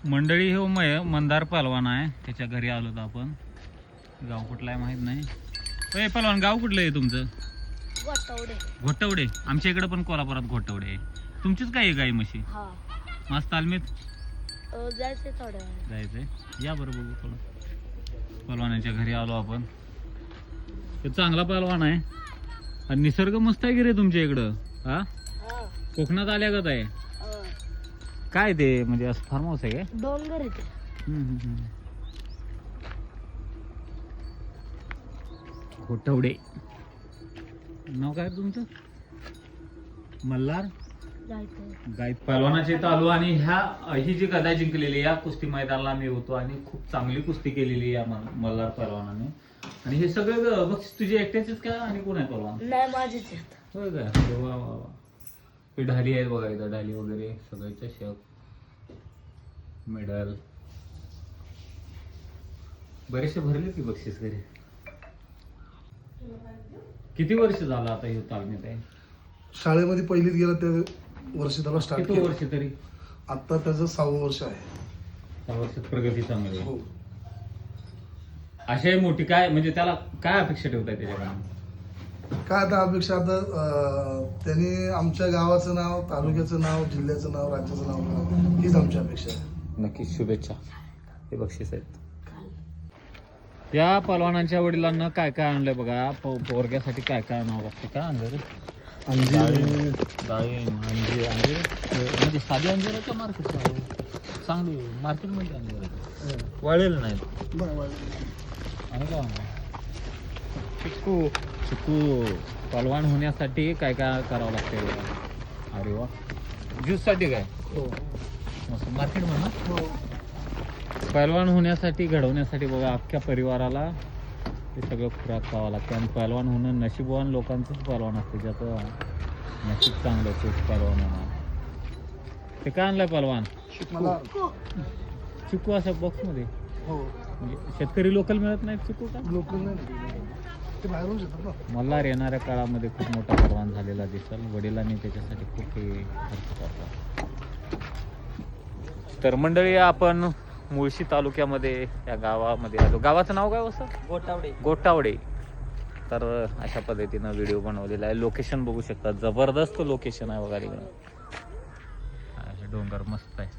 मंडळी हो मंदार पहलवान आहे, त्याच्या घरी आलो होतो आपण. गाव कुठलं आहे माहीत नाही. ए पहलवान, गाव कुठलं आहे तुमचं? घोटवडे. आमच्या इकडे पण कोल्हापुरात घोटवडे आहे. तुमचीच काय आहे गाई म्हशी? मस्त तालमीत जायचंय. या बरं बघू थोडं. पहलवानाच्या घरी आलो आपण. ते चांगला पहलवान आहे आणि निसर्ग मस्त आहे की रे तुमच्या इकडं. हा, कोकणात आल्यागत आहे. काय ते म्हणजे असं फार्म हाऊस आहे काय? डोंगर येते. घोटवडे नाव काय तुमचं? मल्हार गायत. पहलवानाचे तालू आणि ही जी गदा जिंकलेली या कुस्ती मैदानाला मी होतो आणि खूप चांगली कुस्ती केलेली या मल्हार पहलवानाने. आणि हे सगळं बक्षीस तुझे एकट्याचेच का आणि कोण आहे पहलवान? नाही, माझेच आहेत. होय का? वा वा वा. ही ढाली आहेत बघा, इथं ढाली वगैरे सगळे, चषक, मेडल बरेचसे भरले की बक्षीस घरी. किती वर्ष झालं आता हे तालमीत आहे? शाळेमध्ये पहिलीत गेला त्या वर्षी त्याला स्टार्ट किती वर्ष तरी? आता त्याचं 6वं वर्ष आहे. 6 वर्षात प्रगती चांगली आहे. हो. अशी मोठी काय म्हणजे त्याला काय अपेक्षा ठेवताय त्याच्याकडून? काय आता अपेक्षा, आता त्यांनी आमच्या गावाचं नाव, तालुक्याचं नाव, जिल्ह्याचं नाव, राज्याचं नाव करावं, हीच आमची अपेक्षा आहे. नक्कीच शुभेच्छा. हे बक्षीस आहेत. या पहलवानांच्या वडिलांना काय काय आणलंय बघा. पोरग्यासाठी काय काय नाव लागतं? काय आणलं रे? अंजीर, डाळिंब, अंजीर. म्हणजे साधी अंजिराच्या मार्केट चांगली मार्केटमध्ये अंजीर वाळेल नाहीत. आहे का? चिकू पहलवान होण्यासाठी काय काय करावं लागतंय? अरे वा. ज्यूस साठी काय? हो. मस्त मार्केट म्हणा. हो. पहलवान होण्यासाठी, घडवण्यासाठी बघा अख्ख्या परिवाराला हे सगळं खुराक खावं लागतं. आणि पहलवान होणं नशीबवान लोकांचंच पहलवान असते, ज्याचं नशीब चांगलं तेच पहलवान होणार. ते काय आणलंय पहलवान? मला चिकू असं बॉक्समध्ये. हो. म्हणजे शेतकरी लोकल मिळत नाहीत चिकू का? लोक नाही ते बाहेरून येतात ना. मल्हार येणाऱ्या काळामध्ये खूप मोठा पहलवान झालेला दिसेल. वडिलांनी त्याच्यासाठी खूप खर्च करतात. तर मंडळी, आपण मुळशी तालुक्यामध्ये या गावामध्ये आलो. गावाचं नाव काय होतं? गोटावडे. तर अशा पद्धतीनं व्हिडिओ बनवलेला आहे. लोकेशन बघू शकता, जबरदस्त लोकेशन आहे बघा. डोंगर मस्त आहे.